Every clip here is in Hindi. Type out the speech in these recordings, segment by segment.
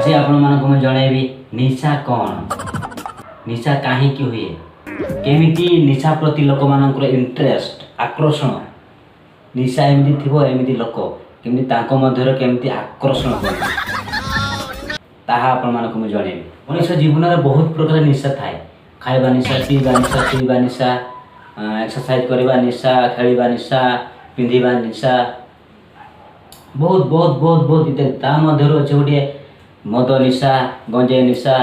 आज आपण मानक मैं जनइबी निशा कौन, निशा कहीं हुए, केमिति निशा प्रति लोक मान इंटरेस्ट आकर्षण, निशा एमती थी एमती लोक केमती केमती आकर्षण हो ताहा आपण मानक मैं जनइबी। मनुष्य जीवन में बहुत प्रकार निशा थाए, खाइबा निशा, पीवा निशा, एक्सरसाइज करवा निशा, खेलवा निशा, पिंधिबा निशा, बहुत बहुत बहुत बहुत इत्यादि। ता मध्यरु अछि गोटे मद निशा, गंजे निशा,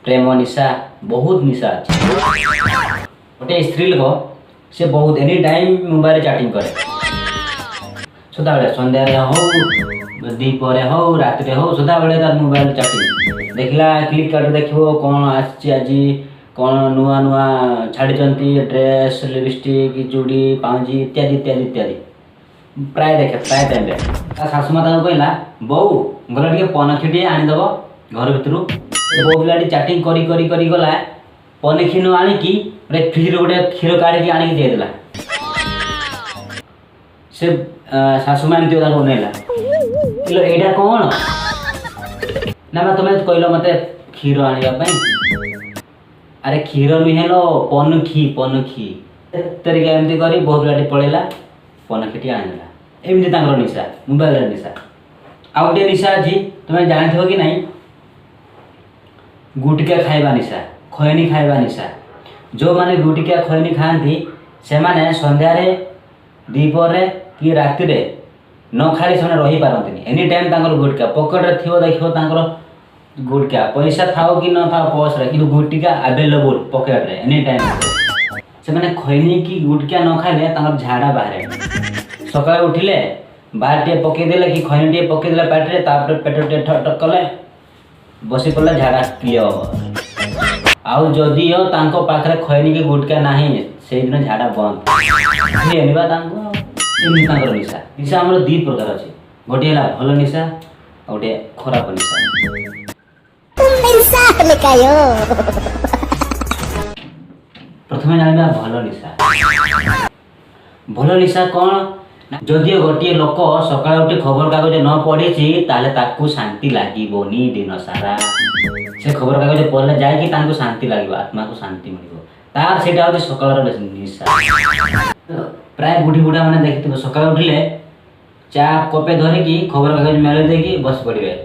प्रेम निशा, बहुत निशा अछि। गोटे स्त्री लोक से बहुत एनी टाइम मोबाइल चैटिंग करे, सदा बेले संध्या रे हो, दीपरे हो, रात रे हो, सदा बेले तार मोबाइल चैटिंग देखला, क्लिक कर देखिबो कोन आछि आजी, कौन नुआ नुआ छाड़ी ड्रेस, लिपस्टिक, चूड़ी, पाउजी इत्यादि इत्यादि इत्यादि प्राय देखे प्राय टाइम शाशु माता कहला बो गला टे पनखी आनीदेव घर भितर। बो पिला चैटिंग करी करी करी गला पनखी न आनिकी फ्रिज गोटे क्षीर काढ़ी आनिकी देदेला। से शाशु माँ एमती बनैला एटा कौन ना तुम कहल मत क्षीर आने, अरे क्षीर नुहे लो पनखी पनखी तरीके एमती कर बहुत पिलाटी पलैला पनखीटी आनीदेला। एमती निशा मोबाइल निशा। आ गोटे निशा अच्छी तुम्हें जानथ कि नहीं, गुटका खाइबा निशा, खैनी खाइबा निशा। जो माने गुटका खैनी खाती से माने संध्या दीपरे कि राति न खाई से रही पारती एनी टाइम गुटका पकेट थी देखो गुटका पैसा थाओ कि न थाओ पर्स रे कि गुटका अवेलेबल पकेट रे एनी टाइम। से माने खैनी कि गुटका न खाइले झाड़ा बाहर सकाळ उठिले बाहर टे पकई देले कि खैनी टे पकई देले पेट रे तापर पेट टे ठक कले बसी पड़े झाड़ा क्लियर। आउ जदि तांको पाखरे खैनी कि गुटका नाही से दिन झाड़ा बंद एनिबा तांको एमनी तांकर निशा। निशा हमर दी प्रकार अछि, गोटे हला भलो निशा आ गोटे खराब निशा। प्रथम जाना भल निशा। भल निशा कौन, जदि गोटे लोक सकाळ उठी खबर कागज न पढ़ी ताकू शांति लगी दिन सारा। से खबर कागज पढ़ले जाए शांति लगे, आत्मा को शांति मिल तार से सकाल निशा। प्राय बुढ़ी बुढ़ा मैंने देखिए सकाळ उठिले चा कपे धरिकी खबर कागज मेल देकी बस पड़े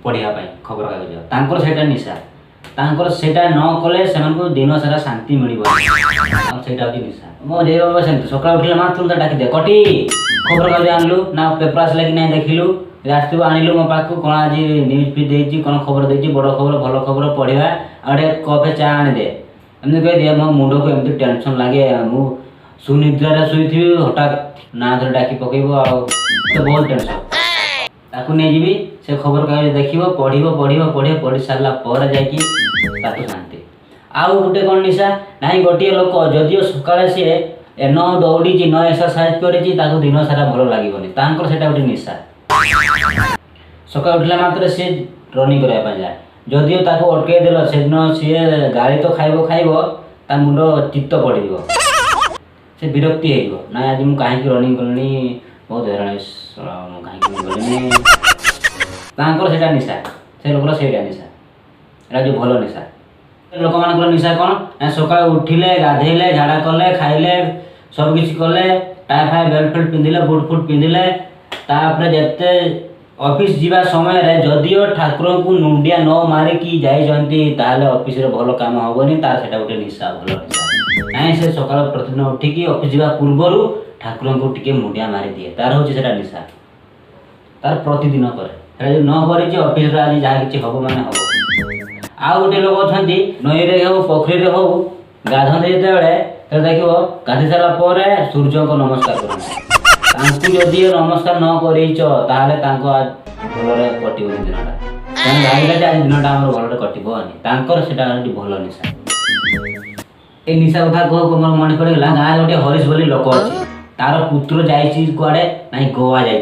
पढ़ापी खबर कागज तांकर सेटा निशा। तांकर सेटा न कले से दिन सारा शांति मिल निशा। मो जे बाबा सेमती सकाळ उठिले मात्र डाकी दे कटी खबर कागज आनलु ना पेपर आसला कि नहीं देखिलु आसतु आनिलु मो पाखु कौन आज न्यूज फीड देछि कौन खबर देछि बड़ खबर भल खबर पढ़ा आड़े कपे चा आनी दे एमती कह दिए। मो मुंड को एमती टेंशन लगे मु सुनिद्रा शुई हठात ना धर डाकी पकेब आ बहुत टेंशन ताकू नहीं जीवी से खबर कागज देखिबो पढ़िबो पढ़िबो पढ़े पढ़ी सारा पर जाकि शांति। आउ गोटे कौन निशा ना गोटे लोक जदिओ सकाଳେ सी न दौड़ी न एक्सरसाइज कर दिन सारा भल लगे तांकर सेटा गोटे निशा। सकाळ उठला मात्र सी रनिंग करने जाए जदिओ ताको अटकई देल से दिन सी गाड़ी तो खाइब खाइब ता मुंड चित्त पड़ से विरक्ति हो ना आज मुझे कहीं रनिंग कली बहुत हैरान कहीं सेटा निशा। से लोकर सेटा निशा जो भल निशा। लोक मान निशा कौन ना सकाळ उठिले गाधेले झाड़ा कले खाइले सबकि कले टाई फाई बेल्ट फेल्ट पिंधिले बुट फुट पिंधिले तापर जेते ऑफिस जीवा समय रे जदिओ ठाकुर को मुंडिया न मारिकी जाइए ऑफिस रे भल काम हेनी तार सेटा गोटे निशा भल निशा। ना से सकाळ प्रतिदिन उठिकी ऑफिस जीवा पूर्वर ठाकुर को टिके मुंडिया मारी दिए तार हूँ सेटा निशा। तार प्रतिदिन करे न कर ऑफिस रे आज जहाँ कि हम माने हम। आउ गोटे लोक अच्छा नई रे हो पोखरी रे हो गाधते जिते देखो गाधि सारा सूर्य को नमस्कार कर जदि नमस्कार न कर भल कटो दिनटा भाविले आज दिनटा आम भल कटोनी सेटा भल निशा। ए निशा कथा कह मोर मन पड़ेगा गाँव गोटे हरीश बोली लोक अच्छे तार पुत्र जाइए कुआड़े ना गोवा जाए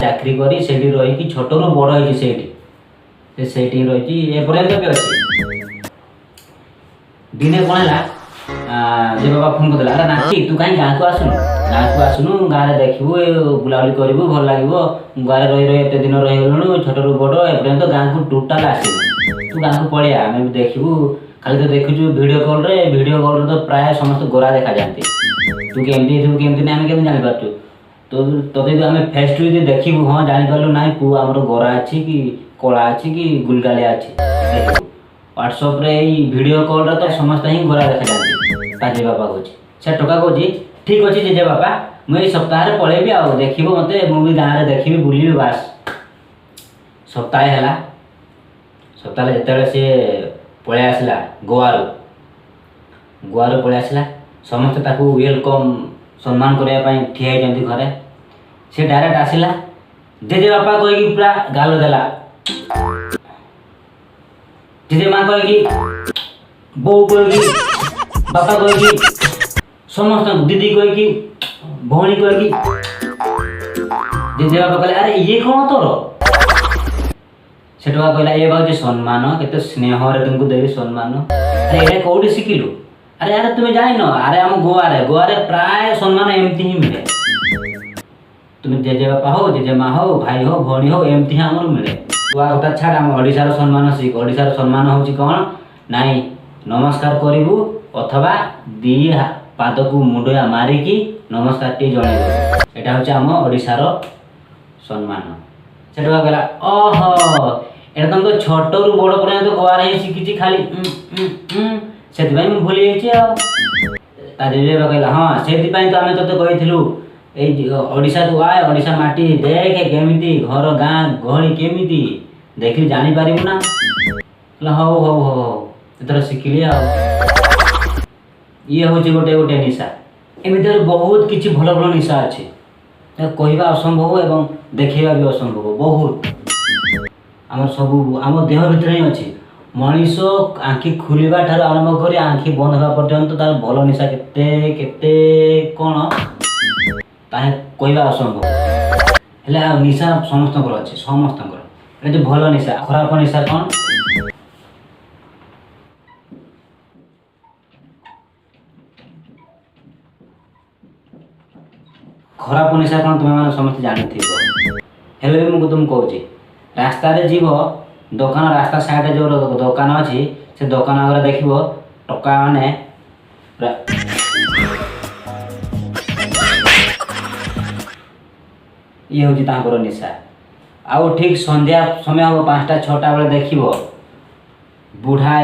चाकरी करी से रही छोट रू बड़ होती से रही एपर्यंत भी अच्छे। दिने कौन है जे बाबा फोन कर अरे नाती तू कहीं गाँव को आसुन ଗାଁକୁ ଆସୁନୁ, ଗାଁରେ ଦେଖିବୁ, ବୁଲାବୁଲି କରିବୁ, ଭଲ ଲାଗିବ। ଗାଁରେ ରହି ରହି ଏତେ ଦିନ ରହିଗଲୁଣୁ, ଛୋଟରୁ ବଡ଼ ଏପର୍ଯ୍ୟନ୍ତ ଗାଁକୁ ଟୋଟାଲ ଆସିବୁ। ତୁ ଗାଁକୁ ପଳେଇଆ, ଆମେ ବି ଦେଖିବୁ। ଖାଲି ତ ଦେଖୁଛୁ ଭିଡ଼ିଓ କଲ୍ରେ ତ ପ୍ରାୟ ସମସ୍ତେ ଗୋରା ଦେଖାଯାଆନ୍ତି। ତୁ କେମିତି ହେଇଥିବୁ କେମିତି ନାହିଁ ଆମେ କେମିତି ଜାଣିପାରୁଛୁ? ତୋତେ ଯଦି ଆମେ ଫେସ୍ ଟୁ ଯଦି ଦେଖିବୁ, ହଁ ଜାଣିପାରିଲୁ ନାହିଁ ପୁଅ ଆମର ଗୋରା ଅଛି କି କଳା ଅଛି କି ଗୁଲଗାଲିଆ ଅଛି। ହ୍ୱାଟ୍ସଆପ୍ରେ ଏଇ ଭିଡ଼ିଓ କଲ୍ରେ ତ ସମସ୍ତେ ହିଁ ଗୋରା ଦେଖାଯାଆନ୍ତି। ତା ଜେଜେବାପା କହୁଛି। ସେ ଟୋକା କହୁଛି ଠିକ୍ ଅଛି ଜେଜେବାପା, ମୁଁ ଏଇ ସପ୍ତାହରେ ପଳେଇବି, ଆଉ ଦେଖିବ ମୋତେ, ମୁଁ ବି ଗାଁରେ ଦେଖିବି, ବୁଲିବି ବାସ୍। ସପ୍ତାହେ ହେଲା। ସପ୍ତାହରେ ଯେତେବେଳେ ସିଏ ପଳେଇ ଆସିଲା ଗୋଆରୁ ପଳେଇ ଆସିଲା, ସମସ୍ତେ ତାକୁ ୱେଲକମ୍ ସମ୍ମାନ କରିବା ପାଇଁ ଠିଆ ହେଇଛନ୍ତି ଘରେ। ସେ ଡାଇରେକ୍ଟ ଆସିଲା, ଜେଜେବାପା କହିକି ପୁରା ଗାଲ ଦେଲା, ଜେଜେମା କହିକି, ବୋଉ କହିକି, ବାପା କହିକି, ସମସ୍ତଙ୍କୁ ଦିଦି କହିକି, ଭଉଣୀ କହିକି। ଜେଜେବାପା କହିଲେ ଆରେ ଇଏ କ'ଣ ତୋର? ସେ ଟୋକା କହିଲା ଏ ଭାବୁଛି ସମ୍ମାନ, କେତେ ସ୍ନେହରେ ତୁମକୁ ଦେବି ସମ୍ମାନ। ଆରେ ଏଇଟା କୋଉଠି ଶିଖିଲୁ? ଆରେ ତୁମେ ଜାଣିନ? ଆରେ ଆମ ଗୋଆରେ ପ୍ରାୟ ସମ୍ମାନ ଏମିତି ହିଁ ମିଳେ। ତୁମେ ଜେଜେବାପା ହଉ, ଜେଜେମା ହଉ, ଭାଇ ହଉ, ଭଉଣୀ ହଉ, ଏମିତି ହିଁ ଆମର ମିଳେ। ଗୋଆ କଥା ଛାଡ଼, ଆମ ଓଡ଼ିଶାର ସମ୍ମାନ ଶିଖ। ଓଡ଼ିଶାର ସମ୍ମାନ ହେଉଛି କ'ଣ? ନାଇଁ, ନମସ୍କାର କରିବୁ ଅଥବା ଦି ପାଦକୁ ମୁଣ୍ଡିଆ ମାରିକି ନମସ୍କାରଟି ଜଣାଇବୁ। ଏଇଟା ହେଉଛି ଆମ ଓଡ଼ିଶାର ସମ୍ମାନ। ସେ ଟୋକା କହିଲା ଓହୋ, ଏଇଟା ତମେ ତ ଛୋଟରୁ ବଡ଼ ପର୍ଯ୍ୟନ୍ତ ଗୋଆରେ ହିଁ ଶିଖିଛି, ଖାଲି ସେଥିପାଇଁ ମୁଁ ଭୁଲି ଯାଇଛି ଆଉ। ତା ଜେଜେବାପା କହିଲା ହଁ, ସେଥିପାଇଁ ତ ଆମେ ତୋତେ କହିଥିଲୁ ଏଇ ଓଡ଼ିଶାକୁ ଆଏ, ଓଡ଼ିଶା ମାଟି ଦେଖେ କେମିତି, ଘର ଗାଁ ଗହଳି କେମିତି, ଦେଖିଲି ଜାଣିପାରିବୁ ନା। କହିଲା ହଉ ହଉ ହଉ ହଉ, ଏଥର ଶିଖିଲି ଆଉ। ଇଏ ହେଉଛି ଗୋଟେ ନିଶା। ଏମିତି ବହୁତ କିଛି ଭଲ ଭଲ ନିଶା ଅଛି, କହିବା ଅସମ୍ଭବ ଏବଂ ଦେଖେଇବା ବି ଅସମ୍ଭବ। ବହୁତ ଆମର ସବୁ ଆମ ଦେହ ଭିତରେ ହିଁ ଅଛି। ମଣିଷ ଆଖି ଖୋଲିବା ଠାରୁ ଆରମ୍ଭ କରି ଆଖି ବନ୍ଦ ହେବା ପର୍ଯ୍ୟନ୍ତ ତାର ଭଲ ନିଶା କେତେ କ'ଣ ତାହା କହିବା ଅସମ୍ଭବ। ହେଲେ ଆଉ ନିଶା ସମସ୍ତଙ୍କର ଅଛି, ସମସ୍ତଙ୍କର। ଏଟା ଯେଉଁ ଭଲ ନିଶା, ଖରାପ ନିଶା କ'ଣ? ଖରାପ ନିଶା କ'ଣ ତୁମେମାନେ ସମସ୍ତେ ଜାଣିଥିବ। ହେଲେ ବି ମୁଁ ତୁମକୁ କହୁଛି, ରାସ୍ତାରେ ଯିବ, ଦୋକାନ ରାସ୍ତା ସାଇଡ଼ରେ ଯେଉଁ ଦୋକାନ ଅଛି, ସେ ଦୋକାନ ଆଗରେ ଦେଖିବ ଟୋକାମାନେ ଇଏ ହେଉଛି ତାଙ୍କର ନିଶା। ଆଉ ଠିକ୍ ସନ୍ଧ୍ୟା ସମୟ ହେବ 5ଟା 6ଟା ବେଳେ ଦେଖିବ ବୁଢ଼ା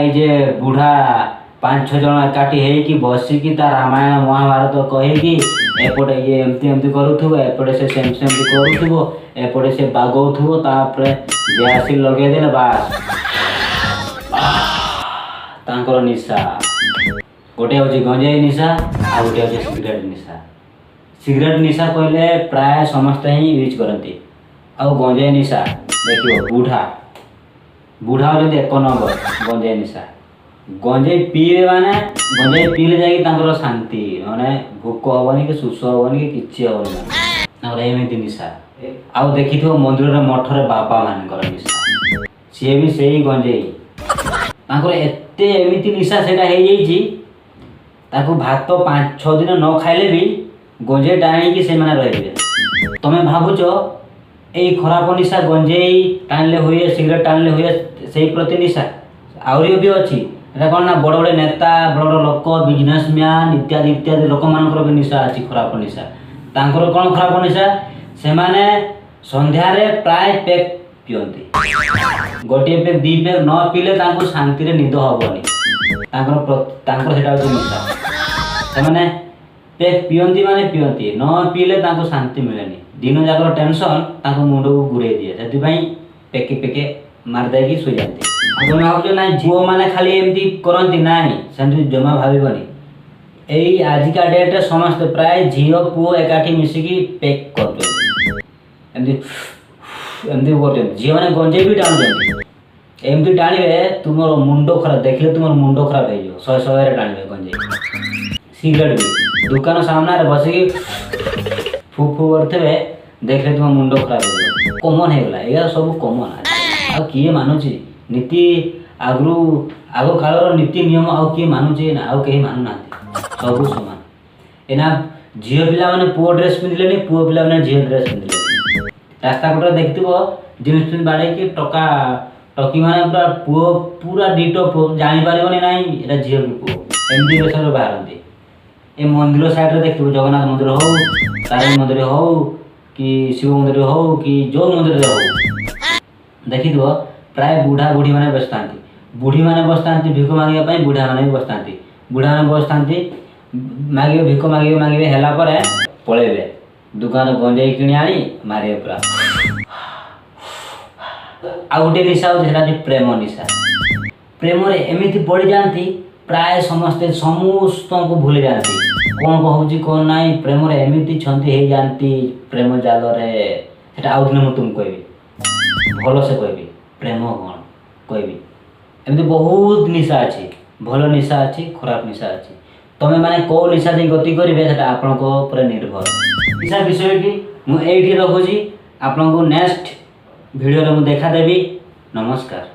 5-6 ଜଣ ଏକାଠି ହେଇକି ବସିକି ତା ରାମାୟଣ ମହାଭାରତ କହିକି, ଏପଟେ ଇଏ ଏମିତି କରୁଥିବ, ଏପଟେ ସେ ସେମିତି କରୁଥିବ, ଏପଟେ ସେ ବାଗଉଥିବ, ତାପରେ ଗ୍ୟାସ୍ ଲଗେଇଦେଲେ ବାସ୍ ତାଙ୍କର ନିଶା। ଗୋଟେ ହେଉଛି ଗଞ୍ଜେଇ ନିଶା, ଆଉ ଗୋଟେ ହେଉଛି ସିଗାରେଟ୍ ନିଶା। ସିଗାରେଟ୍ ନିଶା କହିଲେ ପ୍ରାୟ ସମସ୍ତେ ହିଁ ୟୁଜ୍ କରନ୍ତି। ଆଉ ଗଞ୍ଜେଇ ନିଶା ଦେଖିବ ବୁଢ଼ା ହେଉଛନ୍ତି 1 ନମ୍ବର ଗଞ୍ଜେଇ ନିଶା। ଗଞ୍ଜେଇ ପିଇଲେ ଯାଇକି ତାଙ୍କର ଶାନ୍ତି, ମାନେ ଭୋକ ହେବନି କି ଶୋଷ ହେବନି କି କିଛି ହେବନି, ତାଙ୍କର ଏମିତି ନିଶା। ଆଉ ଦେଖିଥିବ ମନ୍ଦିରରେ ମଠରେ ବାବା ମାନଙ୍କର ନିଶା, ସିଏ ବି ସେଇ ଗଞ୍ଜେଇ। ତାଙ୍କର ଏମିତି ନିଶା ସେଇଟା ହେଇଯାଇଛି, ତାକୁ ଭାତ 5-6 ଦିନ ନ ଖାଇଲେ ବି ଗଞ୍ଜେଇ ଟାଣିକି ସେମାନେ ରହିବେ। ତମେ ଭାବୁଛ ଏଇ ଖରାପ ନିଶା ଗଞ୍ଜେଇ ଟାଣିଲେ ହୁଏ, ସିଗାରେଟ୍ ଟାଣିଲେ ହୁଏ, ସେଇ ପ୍ରତି ନିଶା ଆହୁରି ବି ଅଛି। এটা କ'ଣ ନା ବଡ଼ ବଡ଼ ନେତା, ବଡ଼ ବଡ଼ ଲୋକ, ବିଜନେସମ୍ୟାନ୍ ଇତ୍ୟାଦି ଲୋକମାନଙ୍କର ବି ନିଶା ଅଛି, ଖରାପ ନିଶା। ତାଙ୍କର କ'ଣ ଖରାପ ନିଶା? ସେମାନେ ସନ୍ଧ୍ୟାରେ ପ୍ରାୟ ପେକ୍ ପିଅନ୍ତି। ଗୋଟିଏ ପେକ୍ 2 ପେକ୍ ନ ପିଇଲେ ତାଙ୍କୁ ଶାନ୍ତିରେ ନିଦ ହେବନି। ତାଙ୍କର ସେଇଟା ହେଉଛି ନିଶା। ସେମାନେ ପେକ୍ ପିଅନ୍ତି ମାନେ ପିଅନ୍ତି, ନ ପିଇଲେ ତାଙ୍କୁ ଶାନ୍ତି ମିଳେନି। ଦିନ ଯାକର ଟେନସନ୍ ତାଙ୍କ ମୁଣ୍ଡକୁ ଘୁରେଇ ଦିଏ, ସେଥିପାଇଁ ପେକେ ମାରିଦେଇକି ଶୋଇଯାନ୍ତି। ଆଉ ତମେ ଭାବୁଛ ନାଇଁ ଝିଅମାନେ ଖାଲି ଏମିତି କରନ୍ତି? ନାଇଁ, ସେମିତି ଜମା ଭାବିବନି। ଏଇ ଆଜିକା ଡେଟ୍ରେ ସମସ୍ତେ ପ୍ରାୟ ଝିଅ ପୁଅ ଏକାଠି ମିଶିକି ପେକ୍ କରୁଛନ୍ତି, ଏମିତି କରୁଛନ୍ତି। ଝିଅମାନେ ଗଞ୍ଜେଇ ବି ଟାଣୁଛନ୍ତି। ଏମିତି ଟାଣିବେ ତୁମର ମୁଣ୍ଡ ଖରାପ, ଦେଖିଲେ ତୁମର ମୁଣ୍ଡ ଖରାପ ହେଇଯିବ। 100-100ରେ ଟାଣିବେ ଗଞ୍ଜେଇ। ସିଗାରେଟ୍ ବି ଦୋକାନ ସାମ୍ନାରେ ବସିକି ଫୁ କରୁଥିବେ, ଦେଖିଲେ ତୁମ ମୁଣ୍ଡ ଖରାପ ହେଇଯିବ। କମନ୍ ହେଇଗଲା, ଏଇଆ ସବୁ କମନ୍। ଆଉ କିଏ ମାନୁଛି? ନୀତି ଆଗ କାଳର ନୀତି ନିୟମ ଆଉ କିଏ ମାନୁଛି? ନା, ଆଉ କେହି ମାନୁନାହାନ୍ତି, ସବୁ ସମାନ। ଏଇନା झील पिला माने पुओ ड्रेस पिंधिलेनी पुओ पिला माने झील ड्रेस पिंधिलेनी रास्ता कोटर देखिथिबो जीन्स पिन बाड़े कि टका टकी माने पूरा पुओ पूरा डिटो जानि पारिबोनी नाही एटा झील की पुओ एमदी बेसर बाहरंती ए मंदिर साइड रे देखिथिबो जगन्नाथ मंदिर हो तारिणी मंदिर हो कि शिव मंदिर हो कि जो मंदिर रे हो देखिथिबो प्राय बुढ़ा बुढ़ी माने बसतांती बुढ़ी माने बसतांती भिख मांगिया पई बुढ़ा माने भी बसतांती बुढ़ा माने बसतांती मागिबे भिख मागिबे हेला परे पळेबे दुकान गंजेई किणी आनी मारिबे पूरा आ गोटे निशा हो जेटा प्रेम निशा प्रेम रे एमिति पड़ी जानती प्राय समस्ते समस्त को भूली जानती कौन कहूची कौन नाई प्रेम रे एमिति छंती हे जानती प्रेम जाल रे सेटा आउ दिन मु तुम कहबी भलो से कहबी प्रेम कौन कहबी एमिति बहुत निशा अछि भलो निशा अछि खराब निशा अछि तमे माने को निशा दे गति करिवे सेटा आपन को ऊपर निर्भर निशा विषय की मु एठी रखुची आपन को नेक्स्ट वीडियो रे मु देखा देबी नमस्कार।